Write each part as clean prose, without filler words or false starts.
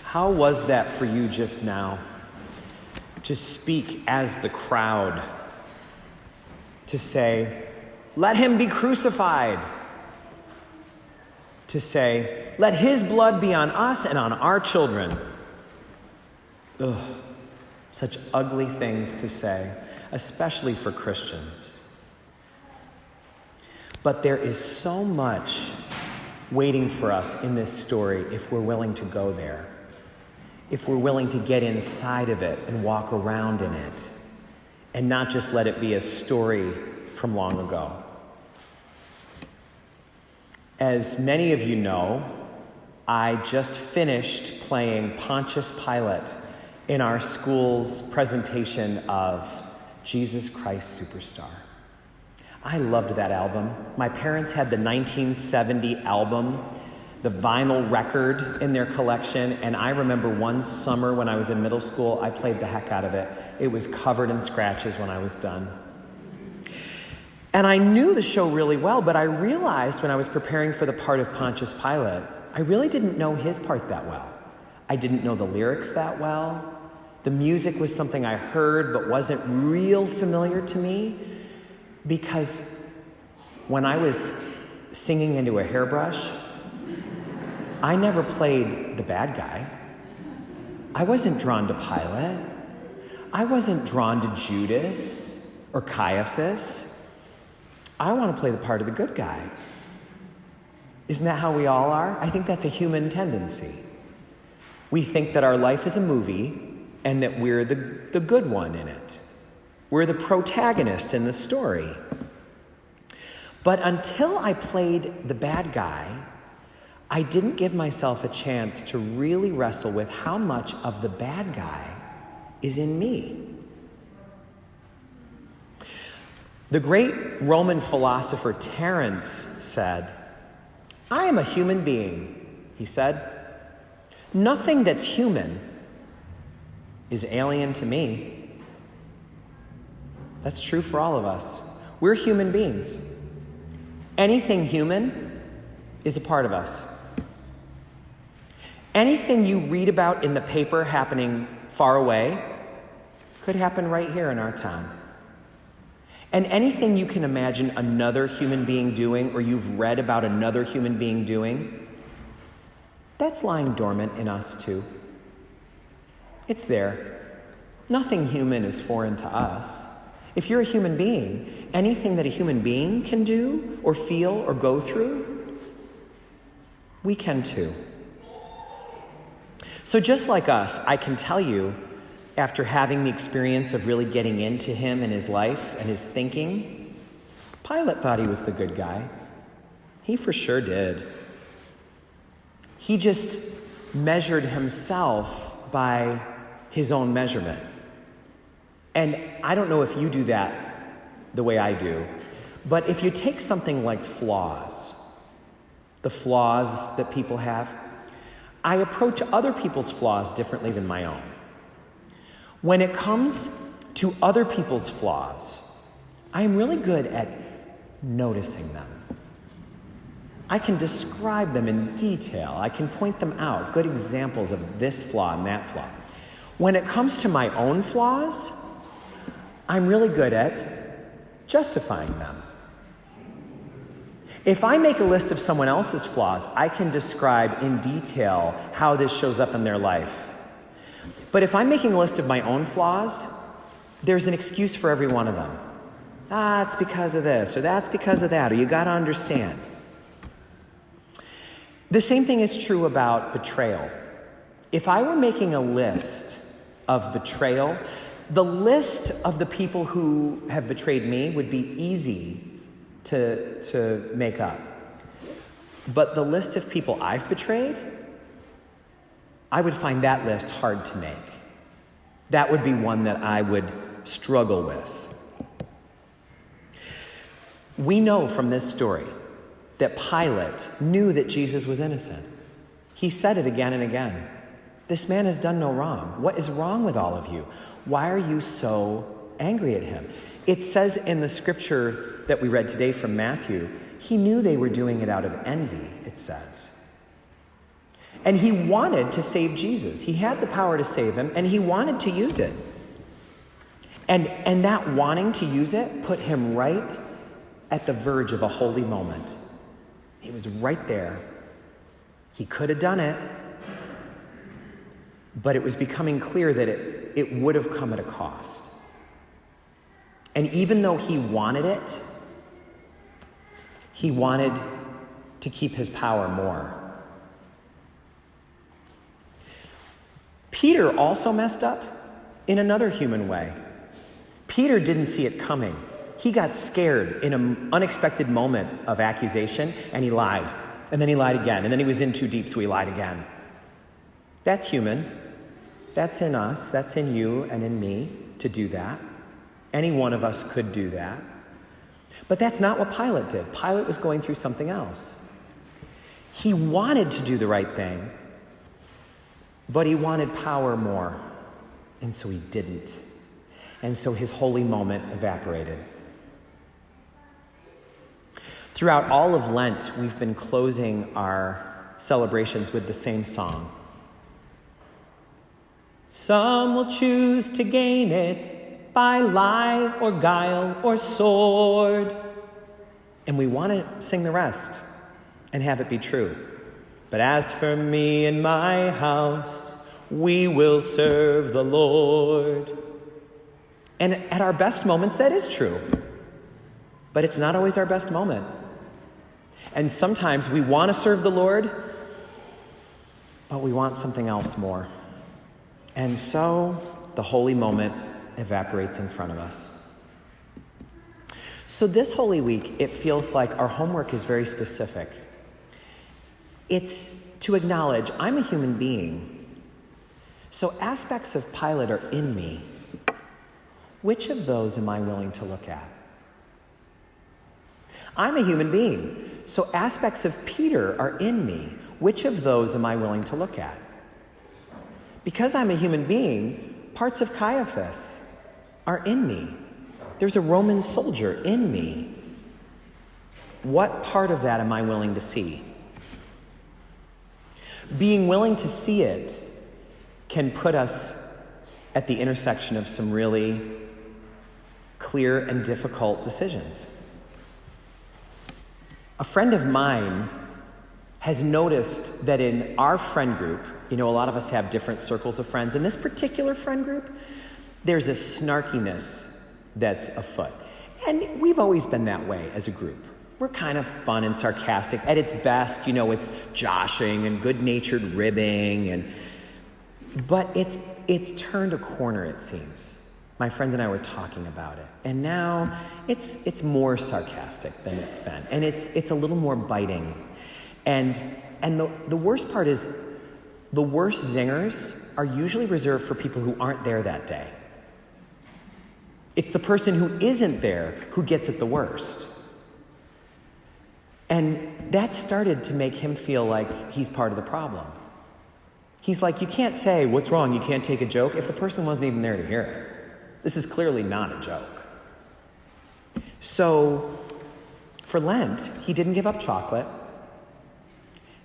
How was that for you just now? To speak as the crowd, to say, let him be crucified. To say, let his blood be on us and on our children. Ugh, such ugly things to say, especially for Christians. But there is so much waiting for us in this story if we're willing to go there. If we're willing to get inside of it and walk around in it, and not just let it be a story from long ago. As many of you know, I just finished playing Pontius Pilate in our school's presentation of Jesus Christ Superstar. I loved that album. My parents had the 1970 album, the vinyl record in their collection, and I remember one summer when I was in middle school, I played the heck out of it. It was covered in scratches when I was done. And I knew the show really well, but I realized when I was preparing for the part of Pontius Pilate, I really didn't know his part that well. I didn't know the lyrics that well. The music was something I heard but wasn't real familiar to me, because when I was singing into a hairbrush, I never played the bad guy. I wasn't drawn to Pilate. I wasn't drawn to Judas or Caiaphas. I want to play the part of the good guy. Isn't that how we all are? I think that's a human tendency. We think that our life is a movie and that we're the good one in it. We're the protagonist in the story. But until I played the bad guy, I didn't give myself a chance to really wrestle with how much of the bad guy is in me. The great Roman philosopher Terence said, I am a human being, he said. Nothing that's human is alien to me. That's true for all of us. We're human beings. Anything human is a part of us. Anything you read about in the paper happening far away could happen right here in our town. And anything you can imagine another human being doing, or you've read about another human being doing, that's lying dormant in us too. It's there. Nothing human is foreign to us. If you're a human being, anything that a human being can do or feel or go through, we can too. So just like us, I can tell you, after having the experience of really getting into him and his life and his thinking, Pilate thought he was the good guy. He for sure did. He just measured himself by his own measurement. And I don't know if you do that the way I do, but if you take something like flaws, the flaws that people have, I approach other people's flaws differently than my own. When it comes to other people's flaws, I am really good at noticing them. I can describe them in detail. I can point them out, good examples of this flaw and that flaw. When it comes to my own flaws, I'm really good at justifying them. If I make a list of someone else's flaws, I can describe in detail how this shows up in their life. But if I'm making a list of my own flaws, there's an excuse for every one of them. It's because of this, or that's because of that, or you gotta understand. The same thing is true about betrayal. If I were making a list of betrayal, the list of the people who have betrayed me would be easy to make up. But the list of people I've betrayed, I would find that list hard to make. That would be one that I would struggle with. We know from this story that Pilate knew that Jesus was innocent. He said it again and again. This man has done no wrong. What is wrong with all of you? Why are you so angry at him? It says in the scripture that we read today from Matthew, he knew they were doing it out of envy, it says. And he wanted to save Jesus. He had the power to save him, and he wanted to use it. And that wanting to use it put him right at the verge of a holy moment. He was right there. He could have done it, but it was becoming clear that it would have come at a cost. And even though he wanted it, he wanted to keep his power more. Peter also messed up in another human way. Peter didn't see it coming. He got scared in an unexpected moment of accusation, and he lied. And then he lied again. And then he was in too deep, so he lied again. That's human. That's in us. That's in you and in me to do that. Any one of us could do that. But that's not what Pilate did. Pilate was going through something else. He wanted to do the right thing, but he wanted power more. And so he didn't. And so his holy moment evaporated. Throughout all of Lent, we've been closing our celebrations with the same song. Some will choose to gain it by lie or guile or sword. And we want to sing the rest and have it be true. But as for me and my house, we will serve the Lord. And at our best moments, that is true. But it's not always our best moment. And sometimes we want to serve the Lord, but we want something else more. And so the holy moment evaporates in front of us. So this Holy Week, it feels like our homework is very specific. It's to acknowledge I'm a human being. So aspects of Pilate are in me. Which of those am I willing to look at? I'm a human being. So aspects of Peter are in me. Which of those am I willing to look at? Because I'm a human being, parts of Caiaphas are in me. There's a Roman soldier in me. What part of that am I willing to see? Being willing to see it can put us at the intersection of some really clear and difficult decisions. A friend of mine has noticed that in our friend group, a lot of us have different circles of friends. In this particular friend group, there's a snarkiness that's afoot. And we've always been that way as a group. We're kind of fun and sarcastic. At its best, it's joshing and good-natured ribbing. But it's turned a corner, it seems. My friend and I were talking about it. And now it's more sarcastic than it's been. And it's a little more biting. And the worst part is the worst zingers are usually reserved for people who aren't there that day. It's the person who isn't there who gets it the worst. And that started to make him feel like he's part of the problem. He's like, you can't say, what's wrong, you can't take a joke, if the person wasn't even there to hear it. This is clearly not a joke. So, for Lent, he didn't give up chocolate.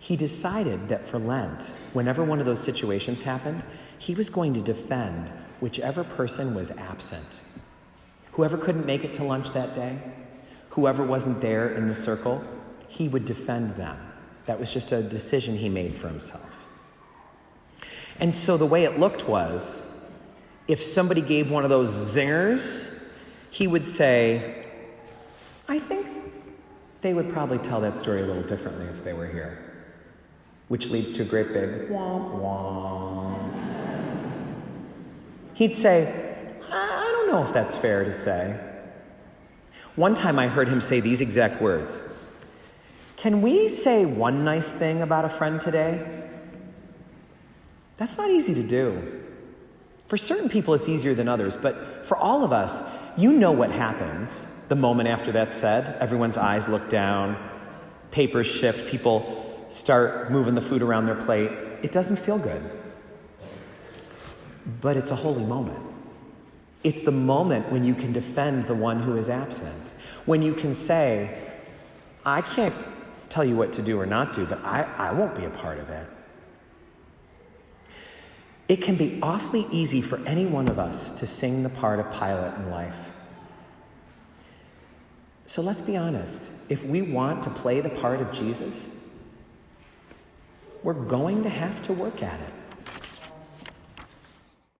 He decided that for Lent, whenever one of those situations happened, he was going to defend whichever person was absent. Whoever couldn't make it to lunch that day, whoever wasn't there in the circle, he would defend them. That was just a decision he made for himself. And so the way it looked was, if somebody gave one of those zingers, he would say, I think they would probably tell that story a little differently if they were here. Which leads to a great big womp womp. He'd say, I don't know if that's fair to say. One time I heard him say these exact words. Can we say one nice thing about a friend today? That's not easy to do. For certain people, it's easier than others, but for all of us, what happens the moment after that's said. Everyone's eyes look down, papers shift, people start moving the food around their plate. It doesn't feel good. But it's a holy moment. It's the moment when you can defend the one who is absent. When you can say, I can't tell you what to do or not do, but I won't be a part of it. It can be awfully easy for any one of us to sing the part of Pilate in life. So let's be honest. If we want to play the part of Jesus, we're going to have to work at it.